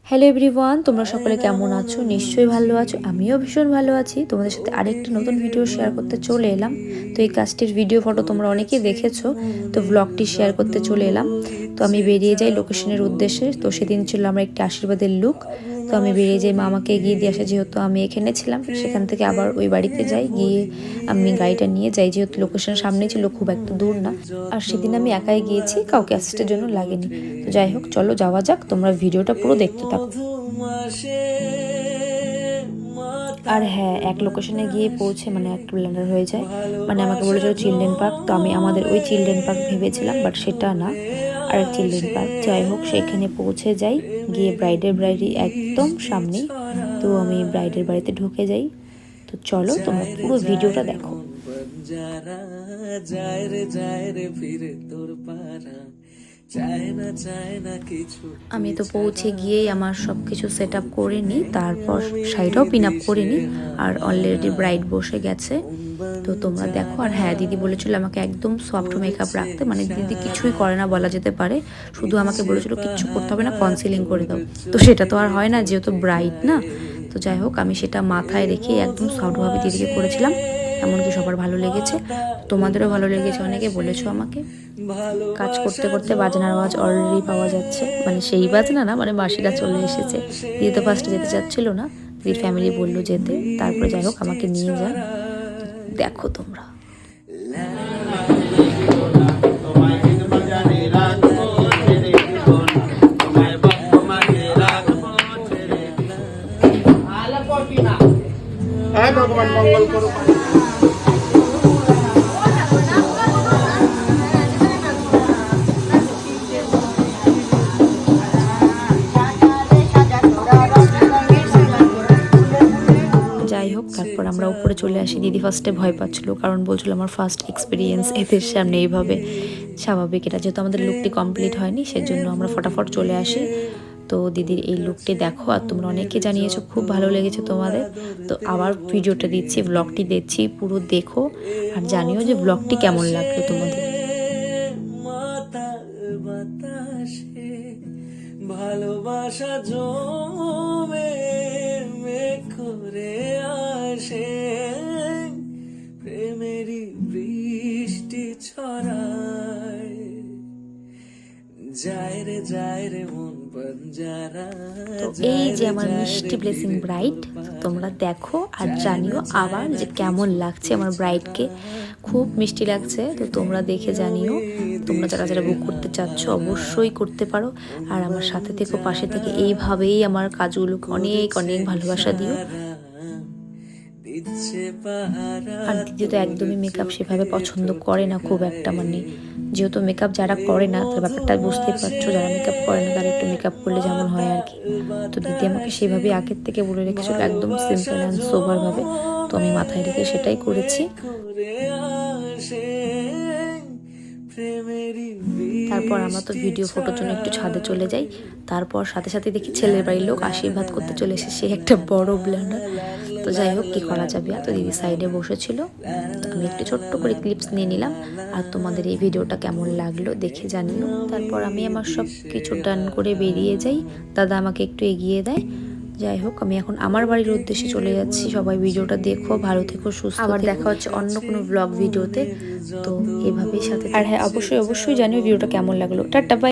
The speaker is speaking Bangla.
হ্যালো এভরিওয়ান, তোমরা সকলে কেমন আছো? নিশ্চয়ই ভালো আছো। আমিও ভীষণ ভালো আছি। তোমাদের সাথে আরেকটা নতুন ভিডিও শেয়ার করতে চলে এলাম। তো এই কাজটির ভিডিও ফটো তোমরা অনেকেই দেখেছো, তো ব্লগটি শেয়ার করতে চলে এলাম। তো আমি বেরিয়ে যাই লোকেশনের উদ্দেশ্যে। তো সেদিন ছিল আমার একটি আশীর্বাদের লুক। তো আমি বেরিয়ে যাই, মা আমাকে এগিয়ে দিয়ে আসে, যেহেতু আমি এখানে ছিলাম। সেখান থেকে আবার ওই বাড়িতে যাই, গিয়ে আমি গাড়িটা নিয়ে যাই, যেহেতু লোকেশন সামনে ছিল, খুব একটা দূর না। আর সেদিন আমি একাই গিয়েছি, কাউকে অ্যাসিস্টের জন্য লাগেনি। তো যাই হোক, চলো যাওয়া যাক। তোমরা ভিডিওটা পুরো দেখতে থাকো। আর হ্যাঁ, এক লোকেশনে গিয়ে পৌঁছে মানে একটা ব্লান্ডার হয়ে যায়। মানে আমাকে বলেছিল চিলড্রেন পার্ক, তো আমি আমাদের ওই চিলড্রেন পার্ক ভেবেছিলাম, বাট সেটা না, আর এক চিলড্রেন পার্ক। যাই হোক, সেখানে পৌঁছে যাই, গিয়ে ব্রাইডি একদম সামনেই। তো আমি ব্রাইডের বাড়িতে ঢুকে যাই। তো চলো তোমরা পুরো ভিডিওটা দেখো। আমি তো পৌঁছে গিয়েই আমার সব কিছু সেট আপ করে নিই, তারপর শাড়িটাও পিন আপ করে নিই। আর অলরেডি ব্রাইড বসে গেছে, তো তোমরা দেখো। আর হ্যাঁ, দিদি বলেছিল আমাকে একদম সফট মেকআপ রাখতে, মানে দিদি কিছুই করে না বলা যেতে পারে, শুধু আমাকে বলেছিল কিচ্ছু করতে হবে না, কনসিলিং করে দাও। তো সেটা তো আর হয় না, যেহেতু ব্রাইড না। তো যাই হোক, আমি সেটা মাথায় রেখে একদম সফটভাবে দিদিকে করেছিলাম। এমনকি সবার ভালো লেগেছে, তোমাদেরও ভালো লেগেছে, অনেকে বলেছো আমাকে। কাজ করতে করতে বাজনার আওয়াজ অলরেডি পাওয়া যাচ্ছে, মানে সেই বাজনা না, মানে মাসিরা চলে এসেছে। দিদি তো ফার্স্টে যেতে চাচ্ছিল না, দিদির ফ্যামিলি বললো যেতে, তারপরে যাই হোক আমাকে নিয়ে যায়। দেখো তোমরা। ভগবান মঙ্গল করুক। যাই হোক, তারপর আমরা উপরে চলে আসি। দিদি ফার্স্টে ভয় পাচ্ছিল, কারণ বলছিল আমার ফার্স্ট এক্সপিরিয়েন্স এদের সামনে এইভাবে। স্বাভাবিক, এটা যেহেতু আমাদের লুকটি কমপ্লিট হয়নি, সেজন্য আমরা ফটাফট চলে আসি। তো দিদির এই লুকটি দেখো, আর তোমরা অনেকে জানিয়েছো খুব ভালো লেগেছে তোমাদের। তো আবার ভিডিওটা দিচ্ছি, ব্লগটি দিচ্ছি, পুরো দেখো আর জানিও যে ব্লগটি কেমন লাগলো তোমাদের। ভালোবাসা জমে করে আসে, প্রেমেরই বৃষ্টি ছড়ায়, যায় রে মন বঞ্জারা। তো এই যে আমার মিষ্টি ব্লেসিং ব্রাইড, তোমরা দেখো আর জানিও আবার যে কেমন লাগছে আমার ব্রাইডকে। খুব মিষ্টি লাগছে, তো তোমরা দেখে জানিও। তোমরা যারা যারা বুক করতে চাচ্ছ অবশ্যই করতে পারো। আর আমার সাথে থেকে পাশে থেকে এইভাবেই আমার কাজগুলোকে অনেক অনেক ভালোবাসা দিও। আর দিদি তো একদমই মেকআপ সেভাবে পছন্দ করে না খুব একটা, মানে যেহেতু মেকআপ যারা করে না তার ব্যাপারটা বুঝতেই পারছো, যারা মেকআপ করে না তারা একটু মেকআপ করলে যেমন হয় আর কি। তো দিদি আমাকে সেভাবে আগের থেকে বলে রেখেছিল, একদম সিম্পল অ্যান্ড সোবার ভাবে। তো আমি মাথায় রেখে সেটাই করেছি। তারপর আমরা তো ভিডিও ফটোর জন্য একটু ছাদে চলে যাই। তারপর সাথে সাথে দেখি ছেলের বাড়ির লোক আশীর্বাদ করতে চলে এসে, সে একটা বড় ব্লান্ডার। তো যাই হোক, কি করা যাবে। তো দিদি সাইডে বসেছিল, তো আমি একটু ছোট্ট করে ক্লিপস নিয়ে নিলাম। আর তোমাদের এই ভিডিওটা কেমন লাগলো দেখে জানিও। তারপর আমি আমার সব কিছু ডান করে বেরিয়ে যাই, দাদা আমাকে একটু এগিয়ে দেয়। যাই হোক, আমি এখন আমার বাড়ির উদ্দেশ্যে চলে যাচ্ছি। সবাই ভিডিওটা দেখো, ভালো থেকো, সুস্থ। আবার দেখা হচ্ছে অন্য কোনো ব্লগ ভিডিওতে। তো এভাবেই সাথে, আর হ্যাঁ, অবশ্যই অবশ্যই জানিও ভিডিওটা কেমন লাগলো। টাটা, বাই।